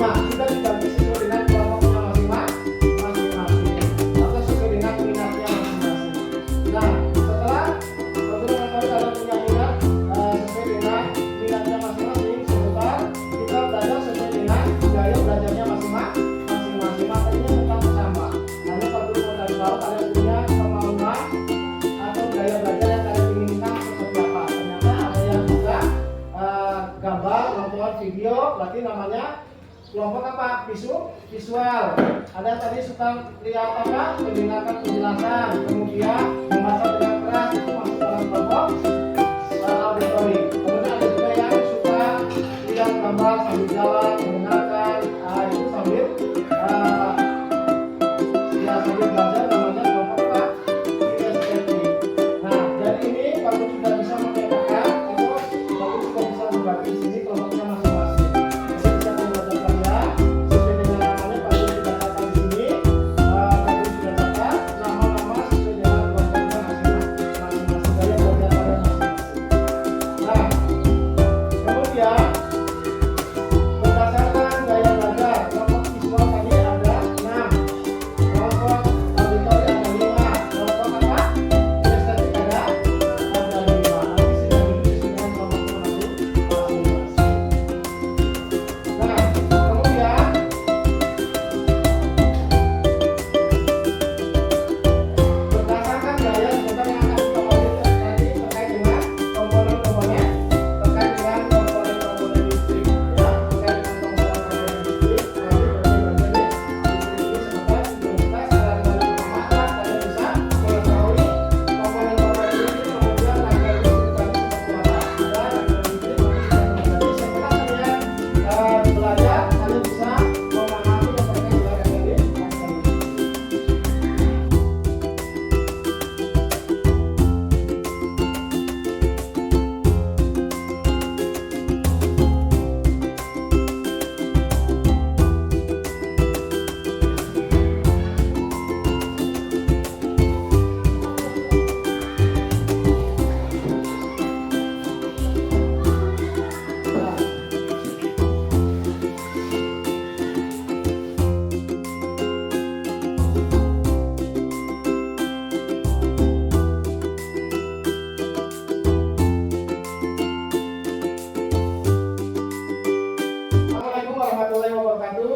Sudah dibagi sesuai dengan kelompoknya masing-masing atau sesuai dengan minatnya masing-masing. Nah, setelah guru mengetahui kalian punya minat sesuai dengan minatnya masing-masing, sebentar kita belajar sesuai dengan gaya belajarnya masing-masing. Materinya tetap sama. Hanya Pak Guru mau kasih tahu kalian punya kemauan atau gaya belajar yang kalian inginkan seperti apa. Ternyata ada yang juga gambar, nonton video, berarti namanya kelompok apa? Visual. Ada yang tadi suka lihat apa? Mendengarkan penjelasan, kemudian membaca dengan keras, itu masuk dalam kelompok auditory. Kemudian ada juga yang suka lihat gambar sambil jalan, mendengarkan, itu sambil sambil belajar, namanya kelompok apa? Kinestetik. Nah, dari ini kalau sudah bisa memetakan, itu kalau sudah bisa membagi di sini kelompoknya masing-masing. Jadi bisa membaca kalian sesuai dengan namanya. Pak Guru sudah catat di sini. Pak Guru sudah catat nama-nama sesuai dengan kelompoknya masing-masing. Gaya belajar kalian masing-masing. Nah, kemudian berdasarkan gaya belajar kelompok visual tadi ada 6, kelompok auditory ada 5, kelompok apa? Kinestetik ada 5. Nanti sudah disusun kelompoknya masing-masing. Nah, kemudian berdasarkan gaya sebentar yang akan kita audit tadi terkait dengan komponen-komponen, terkait dengan komponen-komponen listrik, ya, terkait dengan komponen-komponen listrik. Nanti belajar listrik ini sebentar sebelum kita secara memakan kalian bisa mengetahui komponen-komponen listrik, kemudian rangkaian listrik tadi seperti apa. Ada rangkaian listrik nanti setelah kalian belajar, kalian bisa memahami yang terkait dengan rangkaian listrik. Assalamualaikum warahmatullahi wabarakatuh.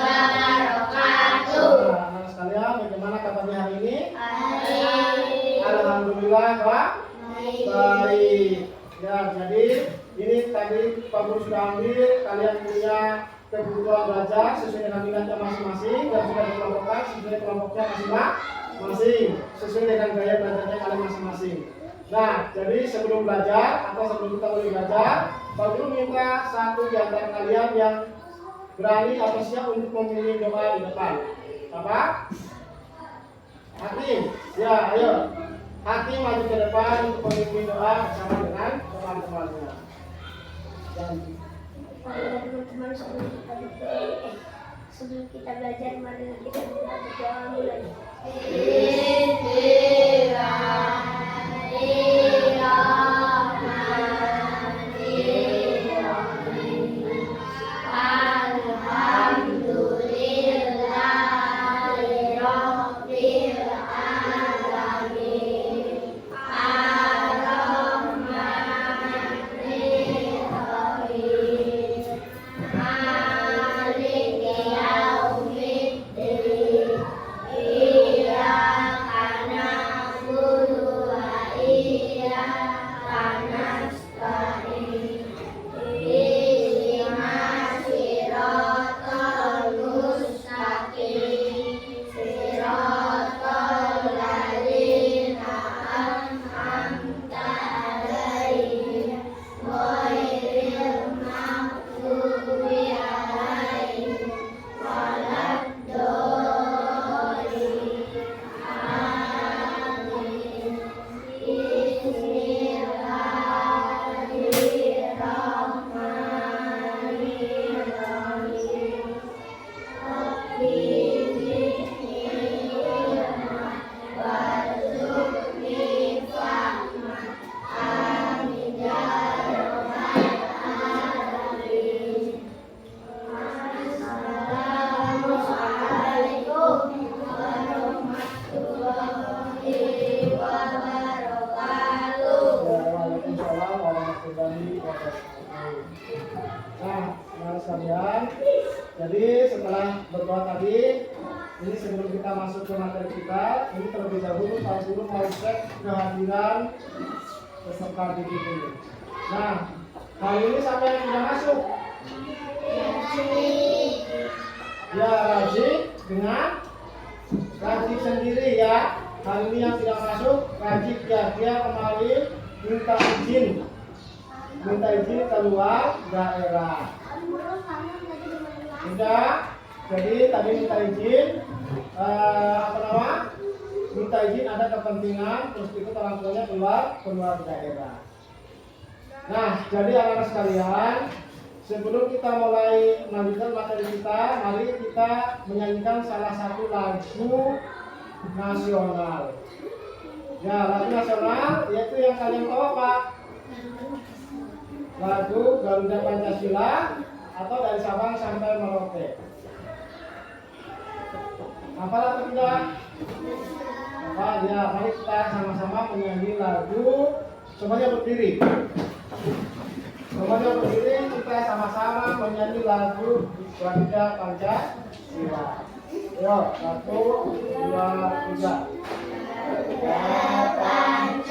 Nah, anak sekalian, bagaimana kabarnya hari ini? Alhamdulillah, Pak. Baik. Ya, jadi ini tadi Pak Guru sudah ambil, kalian punya kebutuhan belajar sesuai dengan minatnya masing-masing dan sudah dikelompokkan sesuai kelompoknya masing-masing, sesuai dengan gaya belajarnya kalian masing-masing. Nah, jadi sebelum belajar atau sebelum kita mulai belajar, Pak Guru minta satu di antara kalian yang berani atau siap untuk memimpin doa di depan. Apa? Hakim. Ya, ayo. Hakim maju ke depan untuk memimpin doa bersama dengan teman-temannya. Teman-teman, sebelum kita belajar, mari kita berdoa mulai. Iya, karena dari proses. Nah, saudara sekalian, jadi setelah berdoa tadi, ini sebelum kita masuk ke materi kita, ini terlebih dahulu Pak Guru mau cek kehadiran peserta didik ini. Nah, hari ini siapa yang tidak masuk? Ya, Raji dengan Raji sendiri ya. Hari ini yang tidak masuk, Raji ya, dia kembali minta izin keluar daerah. Sudah, jadi tadi minta izin, minta izin ada kepentingan, terus ikut orang tuanya keluar daerah. Nah, jadi anak-anak sekalian, sebelum kita mulai melanjutkan materi kita, mari kita menyanyikan salah satu lagu nasional. Ya, lagu nasional yaitu yang kalian tahu apa? Lagu Garuda Pancasila atau dari Sabang sampai Merauke. Apa atau tidak? Apa? Ya, mari kita sama-sama menyanyi lagu. Semuanya berdiri. Semuanya berdiri, kita sama-sama menyanyi lagu Garuda Pancasila. Yo, 1, 2, 3.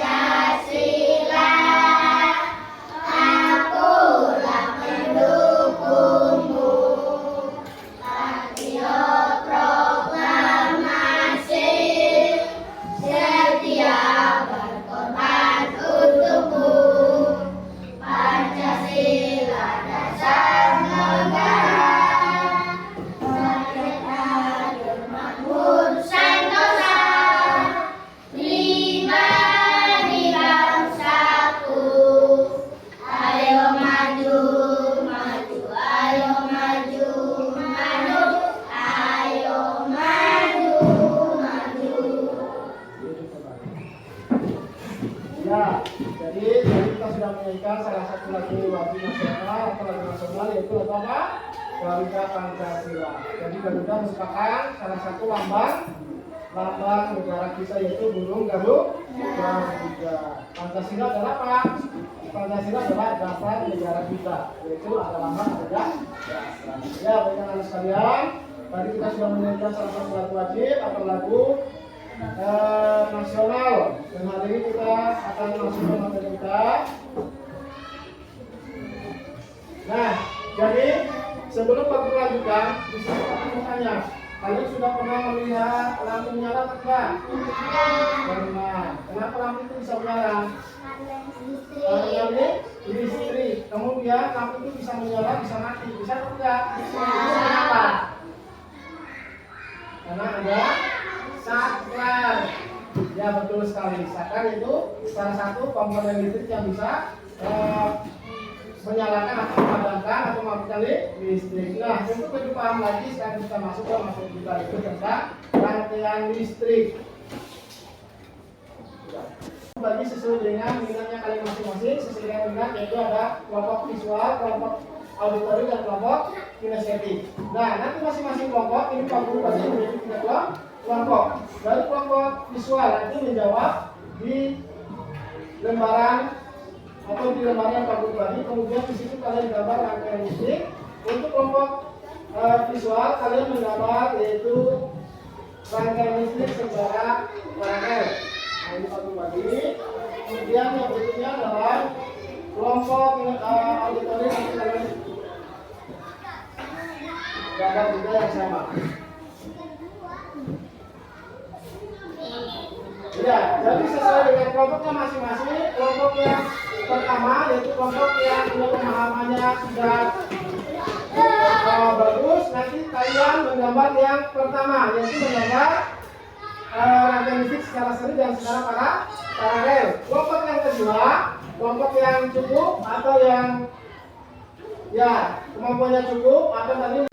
Pancasila, akulah pendukungmu. Patriot proklamasi, setia berkorban untukmu. Pancasila dasar negara, merdeka dan makmur Sentosa. Lima di bangsaku, ayo maju, maju, ayo maju, maju, ayo maju, maju. Ya, jadi kita sudah menyanyikan salah satu lagu nasional atau lagu nasional yaitu apa? Garuda Pancasila. Jadi Garuda merupakan salah satu lambang negara kita yaitu burung Garuda. Pancasila adalah apa? Pancasila adalah dasar negara kita, yaitu ada lambang ada dasar. Ya, baik anak sekalian, tadi kita sudah menyanyikan salah satu lagu wajib atau lagu nasional, dan hari ini kita akan masuk ke materi kita. Nah, jadi sebelum Pak Guru lanjutkan, bisa aku tanya, kalian sudah pernah melihat lampu menyala atau enggak? Pernah. Kenapa lampu itu bisa menyala? Karena listrik. Kemudian lampu itu bisa menyala, bisa mati. Bisa atau enggak? Bisa. Kenapa? Karena ada saklar. Ya, betul sekali. Saklar itu salah satu komponen listrik yang bisa menyalakan atau memadamkan atau mematikan listrik. Nah, untuk lebih paham lagi, sekarang kita masuk ke materi kita itu tentang rangkaian listrik. Bagi sesuai dengan minatnya kalian masing-masing, sesuai dengan minat yaitu ada kelompok visual, kelompok auditori, dan kelompok kinestetik. Nah, nanti masing-masing kelompok ini Pak Guru bagi menjadi 3 kelompok. Dari kelompok visual nanti menjawab di lembaran atau di lembaran yang Pak Guru bagi. Kemudian di situ kalian gambar rangkaian listrik. Untuk kelompok visual kalian menggambar yaitu rangkaian listrik secara paralel. Nah, ini Pak Guru bagi. Kemudian yang berikutnya adalah kelompok auditori yang kalian gambar juga yang sama. Ya, jadi sesuai dengan kelompoknya masing-masing. Kelompok yang pertama yaitu kelompok yang pemahamannya sudah bagus. Nanti kalian menggambar yang pertama yaitu menggambar rangkaian listrik secara seri dan secara paralel. Kelompok yang kedua, kelompok yang cukup atau yang kemampuannya cukup atau tadi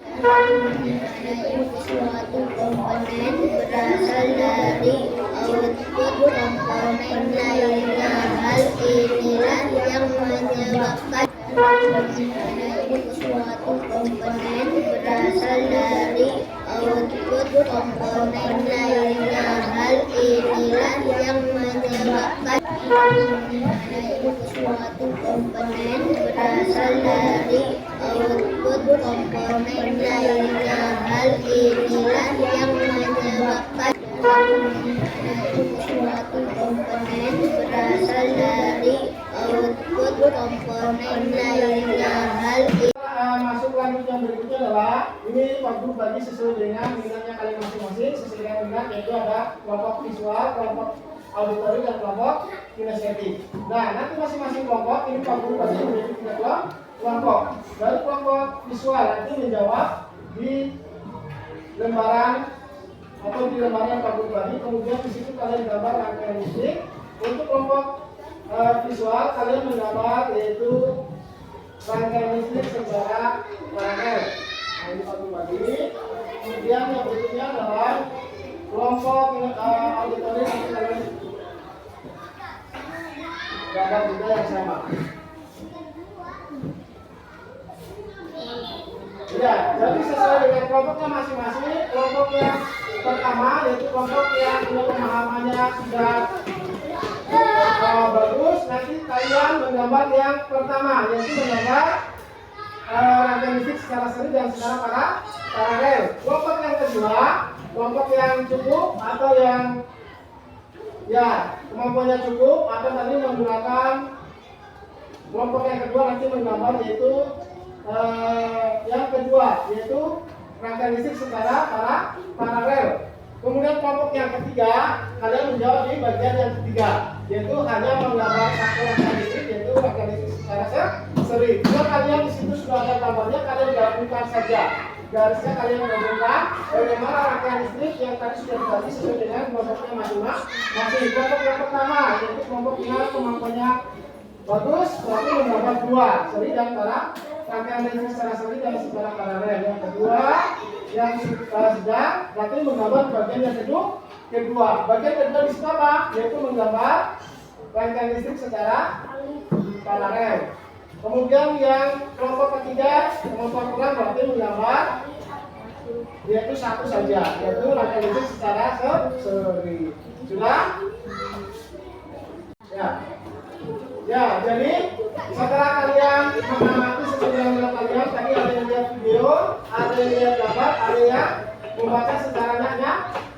Suatu komponen berasal dari output komponen lainnya. Hal inilah yang menyebabkan suatu komponen berasal dari output komponen lainnya. Hal inilah yang menyebabkan Suatu komponen berasal dari output komponen lainnya. Hal inilah yang menyebabkan suatu komponen berasal dari output komponen lainnya. Hal Masuk lanjut yang berikutnya adalah ini Pak Guru bagi sesuai dengan minatnya kalian masing-masing. Sesuai dengan minat yaitu ada kelompok visual, kelompok auditori, dan kelompok kinestetik. Nah, nanti masing-masing kelompok ini Pak Guru bagi menjadi 3 kelompok. Dari kelompok visual nanti menjawab di lembaran atau di lembaran yang Pak Guru bagi. Kemudian di situ kalian gambar rangkaian listrik. Untuk kelompok visual kalian menggambar yaitu rangkaian listrik secara paralel. Nah, ini Pak Guru bagi. Kemudian yang berikutnya adalah kelompok auditori yang kalian gambar juga yang sama. Ya, jadi sesuai dengan kelompoknya masing-masing. Kelompok yang pertama yaitu kelompok yang pemahamannya sudah bagus, nanti kalian menggambar yang pertama yaitu menggambar rangkaian listrik secara seri dan secara paralel. Kelompok yang kedua, kelompok yang cukup atau yang kemampuannya cukup atau tadi menggunakan kelompok yang kedua nanti menggambar yaitu yang kedua yaitu rangkaian listrik secara paralel. Kemudian kelompok yang ketiga kalian menjawab di bagian yang ketiga yaitu hanya menggambar satu rangkaian listrik yaitu rangkaian listrik secara seri. Jika kalian di situ sudah ada gambarnya, kalian gabungkan saja garisnya, kalian gabungkan bagaimana rangkaian listrik yang tadi sudah dibagi sesuai dengan kelompoknya masing-masing. Kelompok yang pertama yaitu kelompok yang kemampuannya bagus, berarti menggambar 2 seri dan rangkaian listrik secara seri dan secara paralel. Yang kedua yang sedang berarti menggambar bagian yang kedua. Bagian kedua di situ apa? Yaitu menggambar rangkaian listrik secara paralel. Kemudian yang kelompok ketiga, kelompok kurang berarti menggambar yaitu satu saja, yaitu rangkaian listrik secara seri. Sudah? Ya, jadi setelah kalian mengamati sesuai dengan kalian, tadi ada yang lihat video, ada yang lihat gambar, ada yang membaca secara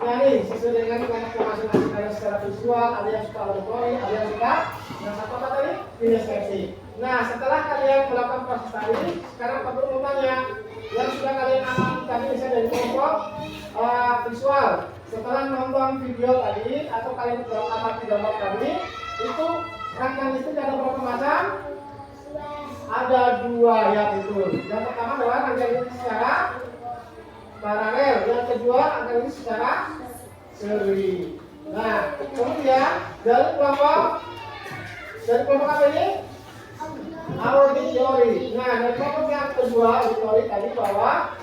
nyanyi sesuai dengan kelompok masing-masing. Ada secara visual, ada yang suka auditori, ada yang suka yang satu apa tadi? Kinestetik. Nah, setelah kalian melakukan proses tadi, sekarang Pak Guru mau tanya, yang sudah kalian amati tadi misalnya dari kelompok visual, setelah nonton video tadi atau kalian amati gambar tadi, itu rangkaian listrik ada berapa macam? Ada 2 ya betul. Yang pertama adalah rangkaian listrik secara paralel, yang kedua rangkaian listrik secara seri. Nah, kemudian dari kelompok apa ini? Auditori. Nah, dari kelompok yang kedua auditori tadi bahwa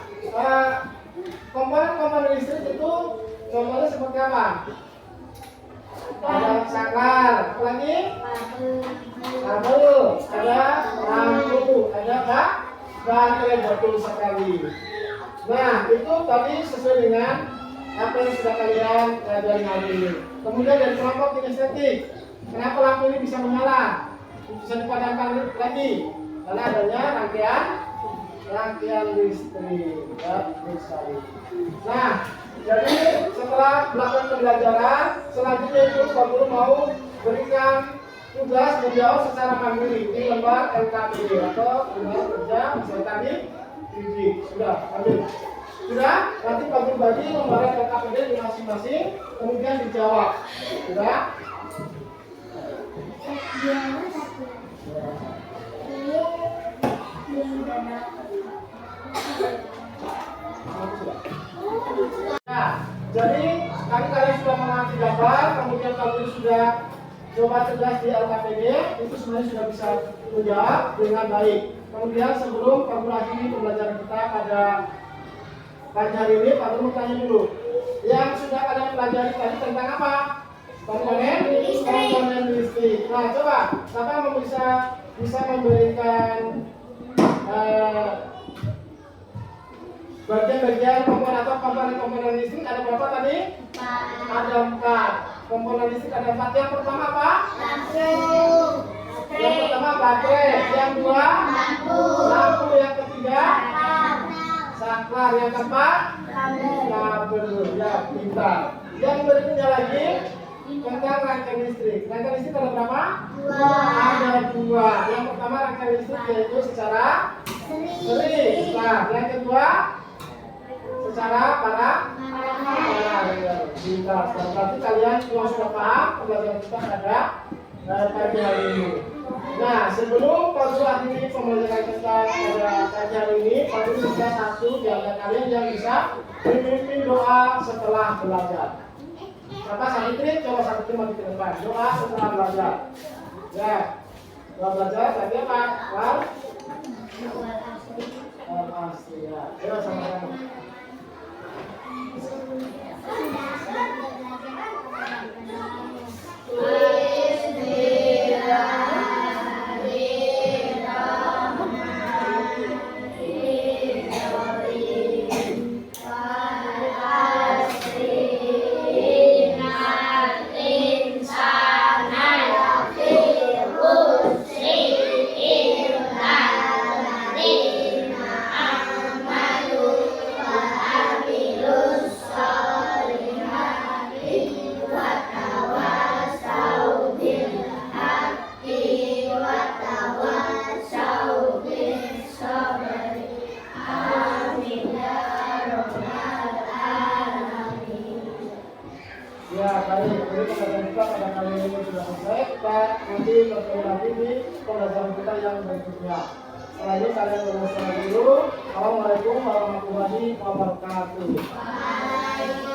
komponen listrik itu contohnya seperti apa? Ada saklar, apa lagi? Kabel, ada lampu, ada baterai, betul sekali. Nah, itu tadi sesuai dengan apa yang sudah kalian pelajari hari ini. Kemudian dari kelompok kinestetik, kenapa lampu ini bisa menyala? Bisa dipadamkan lagi karena adanya rangkaian listrik. Betul sekali. Nah, jadi setelah melakukan pembelajaran, selanjutnya itu Pak Guru mau berikan tugas menjawab secara mandiri di lembar LKPD atau lembar kerja misalnya tadi sudah ambil. Sudah, nanti Pak Guru bagi lembar LKPD di masing-masing, kemudian dijawab. Sudah? Nah, jadi kalian sudah mengamati gambar, kemudian kalian sudah coba cerdas di LKPD, itu sebenarnya sudah bisa menjawab dengan baik. Kemudian sebelum Pak Guru akhiri pembelajaran kita pada pagi hari ini, Pak Guru tanya dulu, yang sudah kalian pelajari tadi tentang apa? Komponen listrik. Nah, coba siapa yang bisa memberikan bagian-bagian komponen atau komponen listrik ada berapa tadi? 4. Ada 4. Komponen listrik ada 4. Yang pertama apa? Lampu. Yang pertama baterai, yang dua lampu, yang ketiga saklar, yang keempat kabel. Ya, pintar. Yang berikutnya lagi tentang rangkaian listrik. Rangkaian listrik ada berapa? Ada dua. Yang pertama rangkaian listrik yaitu secara seri. Nah, yang kedua secara paralel. Pintar. Berarti kalian yang sudah paham pembelajaran kita pada pagi hari ini. Nah, sebelum mengakhiri pembelajaran kita pada pagi hari ini, perlu juga satu di antara kalian yang bisa memimpin doa setelah belajar. Maka satu trik, coba satu trik maju ke depan. Doa setelah belajar. Ya, setelah belajar tadi apa? Ya, coba sama-sama. Ya, baik. Jadi pembelajaran kita pada kali ini sudah selesai. Kita nanti bertemu lagi di pembelajaran kita yang berikutnya. Setelah ini kalian berdoa dulu. Assalamualaikum warahmatullahi wabarakatuh.